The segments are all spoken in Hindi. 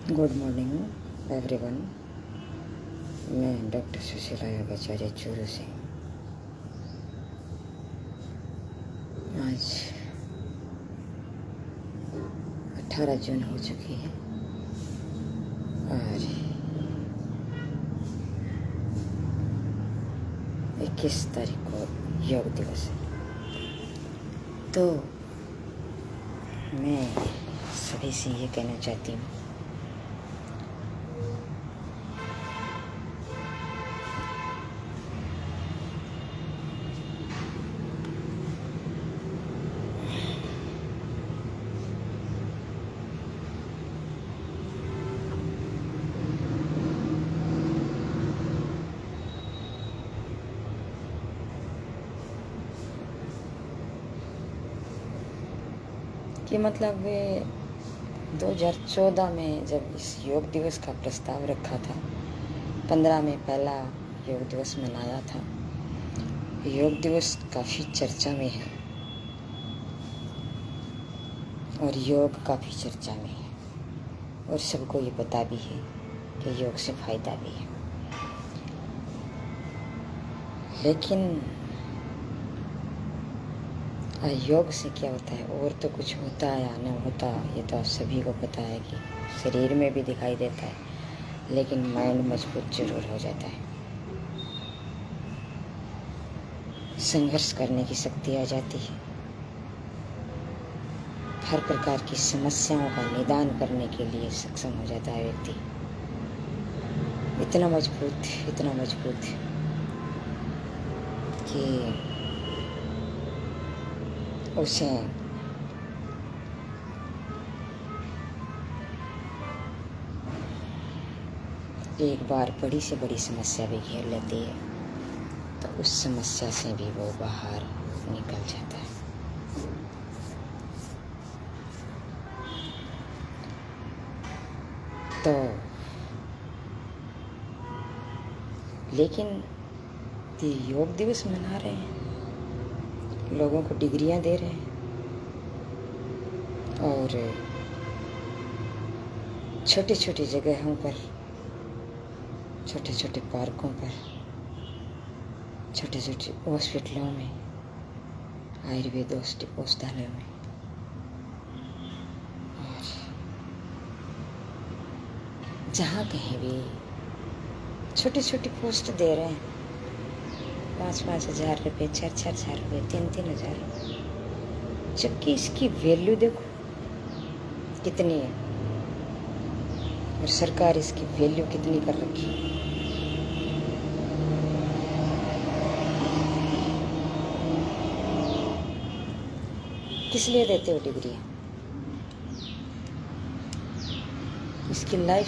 Good morning everyone. मैं डॉक्टर सुशीला योगाचार्य चूरू से। आज 18 जून हो चुकी है और 21 तारीख को योग दिवस है। तो मैं सभी से ये कहना चाहती हूँ कि मतलब वे 2014 में जब इस योग दिवस का प्रस्ताव रखा था, 15 में पहला योग दिवस मनाया था। योग दिवस काफ़ी चर्चा में है और योग काफ़ी चर्चा में है और सबको ये पता भी है कि योग से फ़ायदा भी है। लेकिन योग से क्या होता है और तो कुछ होता या न होता, ये तो आप सभी को पता है कि शरीर में भी दिखाई देता है, लेकिन माइंड मजबूत जरूर हो जाता है। संघर्ष करने की शक्ति आ जाती है। हर प्रकार की समस्याओं का निदान करने के लिए सक्षम हो जाता है व्यक्ति। इतना मजबूत कि उसे एक बार बड़ी से बड़ी समस्या भी घेर लेती है तो उस समस्या से भी वो बाहर निकल जाता है। तो लेकिन ये योग दिवस मना रहे हैं, लोगों को डिग्रियां दे रहे हैं और छोटी छोटी जगहों पर, छोटे छोटे पार्कों पर, छोटे छोटे हॉस्पिटलों में, आयुर्वेद औषधालयों में और जहाँ कहीं भी छोटी छोटी पोस्ट दे रहे हैं। 5-5 हज़ार रुपये, 4-4 हज़ार रुपये, 3-3 हज़ार रुपये, जबकि इसकी वैल्यू देखो कितनी है और सरकार इसकी वैल्यू कितनी कर रखी है। किस लिए देते हो डिग्रियाँ? इसकी लाइफ,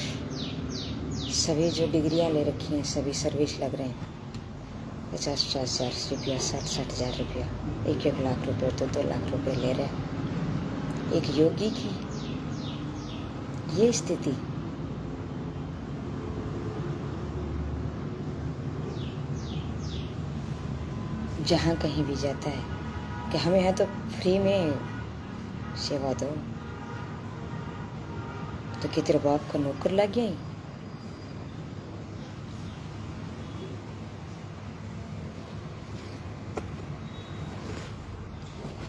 सभी जो डिग्रियाँ ले रखी हैं सभी सर्विस लग रहे हैं। 50-50 हज़ार रुपया, 60-60 हज़ार रुपया, 1-1 लाख रुपये, 2-2 लाख रुपये ले रहे हैं। एक योगी की ये स्थिति, जहाँ कहीं भी जाता है कि हमें यहाँ तो फ्री में सेवा दो, तो कि तेरे बाप का नौकर लग गया ही।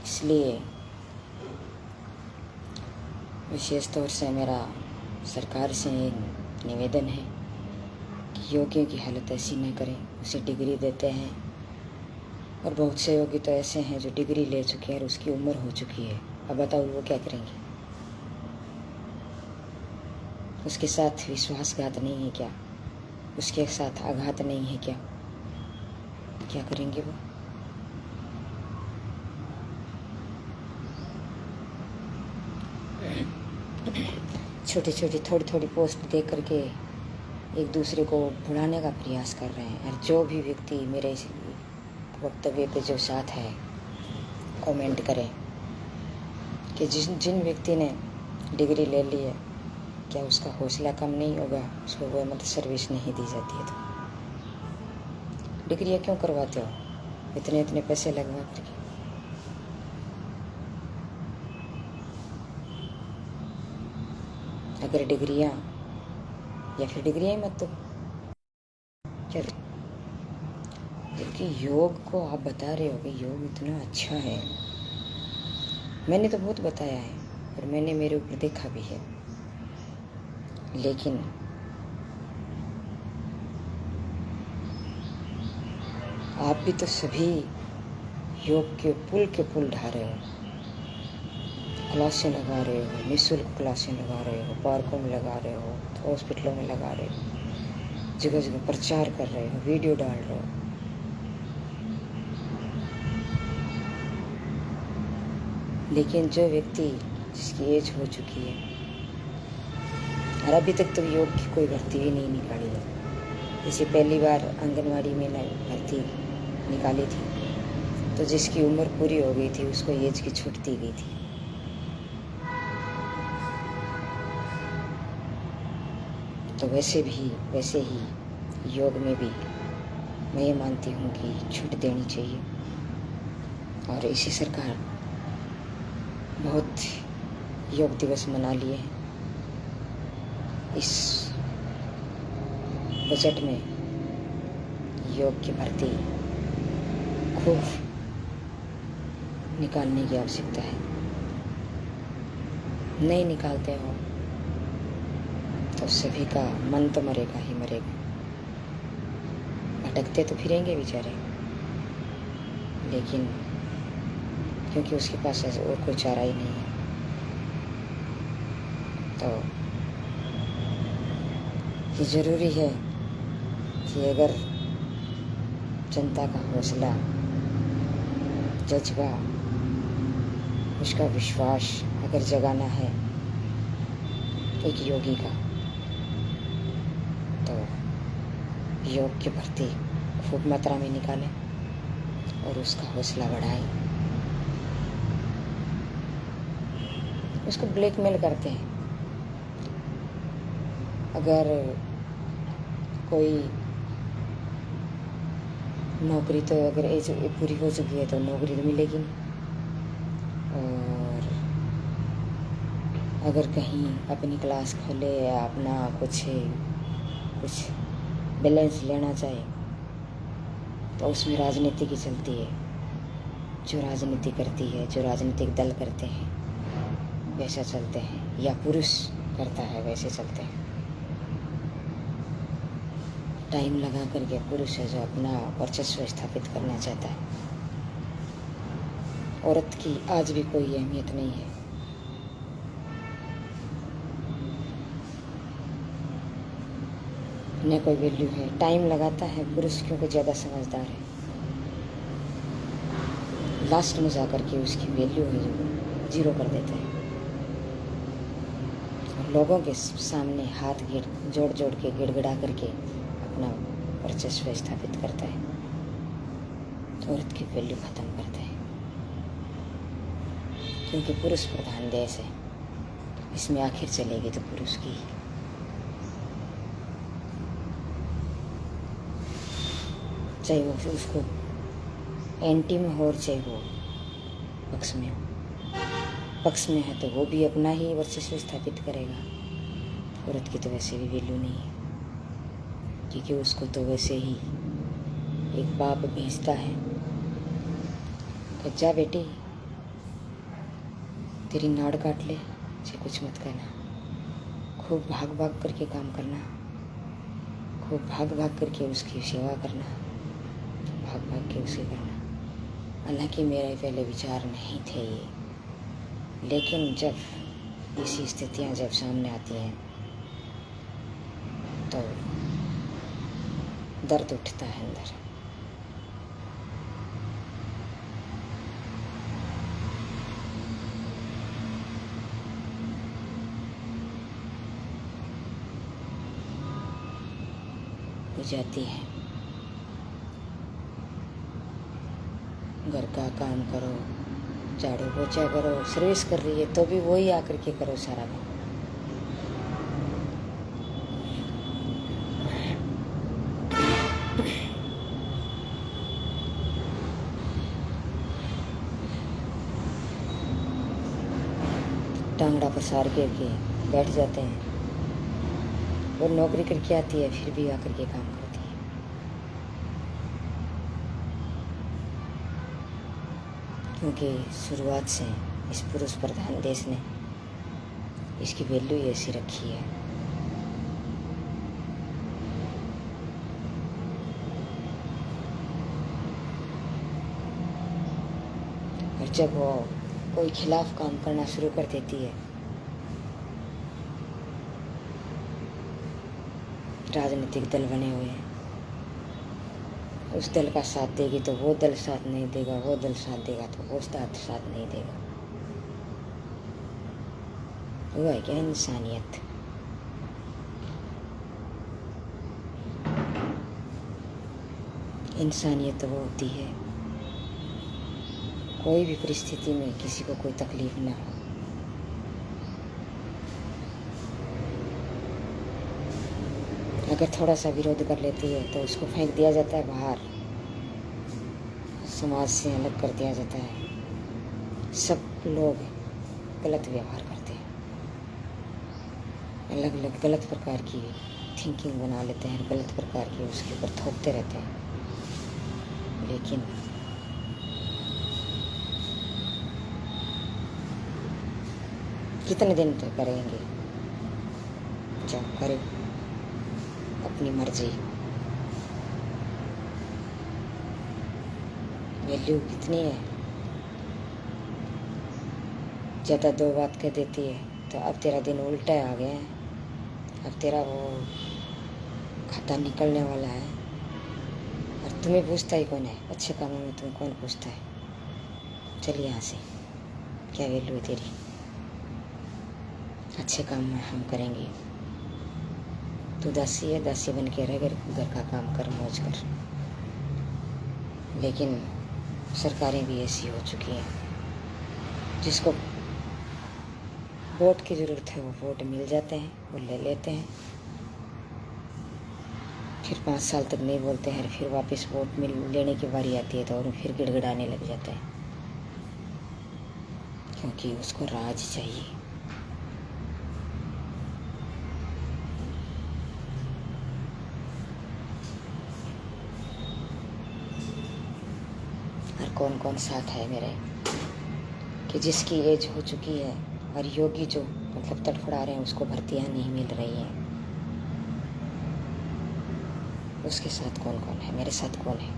इसलिए विशेष तौर से मेरा सरकार से निवेदन है कि योगियों की हालत ऐसी न करें। उसे डिग्री देते हैं और बहुत से योगी तो ऐसे हैं जो डिग्री ले चुके हैं और उसकी उम्र हो चुकी है। अब बताओ वो क्या करेंगे? उसके साथ विश्वासघात नहीं है क्या? उसके साथ आघात नहीं है क्या? क्या करेंगे वो? छोटी छोटी थोड़ी थोड़ी पोस्ट दे करके एक दूसरे को बुलाने का प्रयास कर रहे हैं। और जो भी व्यक्ति मेरे इस वक्तव्य पे जो साथ है, कमेंट करें कि जिन व्यक्ति ने डिग्री ले ली है, क्या उसका हौसला कम नहीं होगा? उसको वो मतलब सर्विस नहीं दी जाती है तो डिग्रियाँ क्यों करवाते हो इतने पैसे लगवा करके? अगर डिग्रियाँ या फिर डिग्रियाँ ही मत दो। चलो, जबकि योग को आप बता रहे हो कि योग इतना अच्छा है। मैंने तो बहुत बताया है और मैंने मेरे ऊपर देखा भी है, लेकिन आप भी तो सभी योग के पुल ढा रहे हो, क्लासें लगा रहे हो, निःशुल्क क्लासें लगा रहे हो, पार्कों में लगा रहे हो, हॉस्पिटलों में लगा रहे हो, जगह जगह प्रचार कर रहे हो, वीडियो डाल रहे हो। लेकिन जो व्यक्ति जिसकी एज हो चुकी है और अभी तक तो योग की कोई भर्ती भी नहीं निकाली है, जैसे पहली बार आंगनवाड़ी में भर्ती निकाली थी तो जिसकी उम्र पूरी हो गई थी उसको एज की छूट दी गई थी। तो वैसे ही योग में भी मैं ये मानती हूँ कि छूट देनी चाहिए। और इसी सरकार बहुत योग दिवस मना लिए हैं। इस बजट में योग की भर्ती खूब निकालने की आवश्यकता है। नहीं निकालते हो तो सभी का मन तो मरेगा ही मरेगा, भटकते तो फिरेंगे बेचारे, लेकिन क्योंकि उसके पास ऐसा और कोई चारा ही नहीं है। तो ये ज़रूरी है कि अगर जनता का हौसला, जज्बा, उसका विश्वास अगर जगाना है एक योगी का, तो योग की भर्ती खूब मात्रा में निकालें और उसका हौसला बढ़ाएं। उसको ब्लैकमेल करते हैं। अगर कोई नौकरी, तो अगर एज पूरी हो चुकी है तो नौकरी तो मिलेगी नहीं, और अगर कहीं अपनी क्लास खोले या अपना कुछ बैलेंस लेना चाहे तो उसमें राजनीति की चलती है। जो राजनीति करती है, जो राजनीतिक दल करते हैं वैसा चलते हैं, या पुरुष करता है वैसे चलते हैं। टाइम लगा करके पुरुष है जो अपना वर्चस्व स्थापित करना चाहता है। औरत की आज भी कोई अहमियत नहीं है। न कोई वैल्यू है। टाइम लगाता है पुरुष क्योंकि ज़्यादा समझदार है। लास्ट में जा कर के उसकी वैल्यू है जो जीरो कर देता है, और लोगों के सामने हाथ जोड़ जोड़ के गिड़गिड़ा करके अपना वर्चस्व स्थापित करता है, औरत की वैल्यू खत्म करता है। क्योंकि पुरुष प्रधान देश है, इसमें आखिर चलेगी तो पुरुष की। चाहे वो उसको एंटी में हो और चाहे वो पक्ष में हो। पक्ष में है तो वो भी अपना ही वर्चस्व स्थापित करेगा। औरत की तो वैसे भी वैल्यू नहीं है, क्योंकि उसको तो वैसे ही एक बाप भेजता है कि जा बेटी तेरी नाड़ काट ले, मुझे कुछ मत कहना। खूब भाग भाग करके काम करना, खूब भाग भाग करके उसकी सेवा करना, भाग भाग के उसे करना। हालांकि मेरे पहले विचार नहीं थे ये, लेकिन जब ऐसी स्थितियाँ जब सामने आती हैं तो दर्द उठता है अंदर। हो जाती है। घर का काम करो, झाड़ू पोछा करो, सर्विस कर रही है तो भी वही आकर के करो सारा काम। टांगड़ा पसार के बैठ जाते हैं, वो नौकरी करके आती है फिर भी आकर के काम करती है। क्योंकि शुरुआत से इस पुरुष प्रधान देश ने इसकी वैल्यू ही ऐसी रखी है। और जब वो कोई खिलाफ काम करना शुरू कर देती है, राजनीतिक दल बने हुए हैं, उस दल का साथ देगी तो वो दल साथ नहीं देगा, वो दल साथ देगा तो वो साथ नहीं देगा। वो है क्या इंसानियत। इंसानियत तो वो होती है कोई भी परिस्थिति में किसी को कोई तकलीफ ना हो। अगर थोड़ा सा विरोध कर लेती है तो उसको फेंक दिया जाता है बाहर, समाज से अलग कर दिया जाता है। सब लोग गलत व्यवहार करते हैं, अलग अलग गलत प्रकार की थिंकिंग बना लेते हैं, गलत प्रकार की उसके ऊपर थोपते रहते हैं। लेकिन कितने दिन तक करेंगे? जब करे अपनी मर्जी। वैल्यू कितनी है? ज़्यादा दो बात कह देती है तो अब तेरा दिन उल्टा आ गया है, अब तेरा वो खाता निकलने वाला है। और तुम्हें पूछता ही कौन है? अच्छे कामों में तुम्हें कौन पूछता है? चल यहाँ से, क्या वैल्यू है तेरी? अच्छे काम में हम करेंगे, तू दासी है, दासी बन के रह, घर का काम कर, मौज कर। लेकिन सरकारें भी ऐसी हो चुकी हैं, जिसको वोट की ज़रूरत है वो वोट मिल जाते हैं, वो ले लेते हैं, फिर 5 साल तक नहीं बोलते हैं, फिर वापस वोट लेने की बारी आती है तो और फिर गिड़गिड़ाने लग जाता है, क्योंकि उसको राज चाहिए। और कौन कौन साथ है मेरे कि जिसकी एज हो चुकी है और योगी जो मतलब तड़फड़ा रहे हैं, उसको भर्तियाँ नहीं मिल रही हैं, उसके साथ कौन कौन है? मेरे साथ कौन है?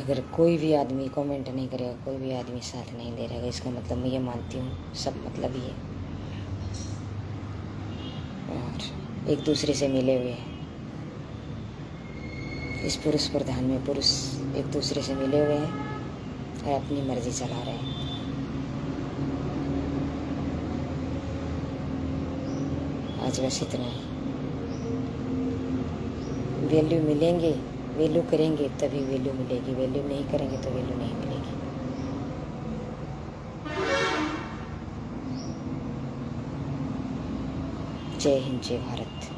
अगर कोई भी आदमी कमेंट नहीं करेगा, कोई भी आदमी साथ नहीं दे रहेगा, इसका मतलब मैं ये मानती हूँ सब मतलब ही है और एक दूसरे से मिले हुए हैं। इस पुरुष प्रधान में पुरुष एक दूसरे से मिले हुए हैं और अपनी मर्जी चला रहे हैं। आज बस इतना ही। वैल्यू मिलेंगे, वैल्यू करेंगे तभी वैल्यू मिलेगी, वैल्यू नहीं करेंगे तो वैल्यू नहीं मिलेगी। जय हिंद, जय भारत।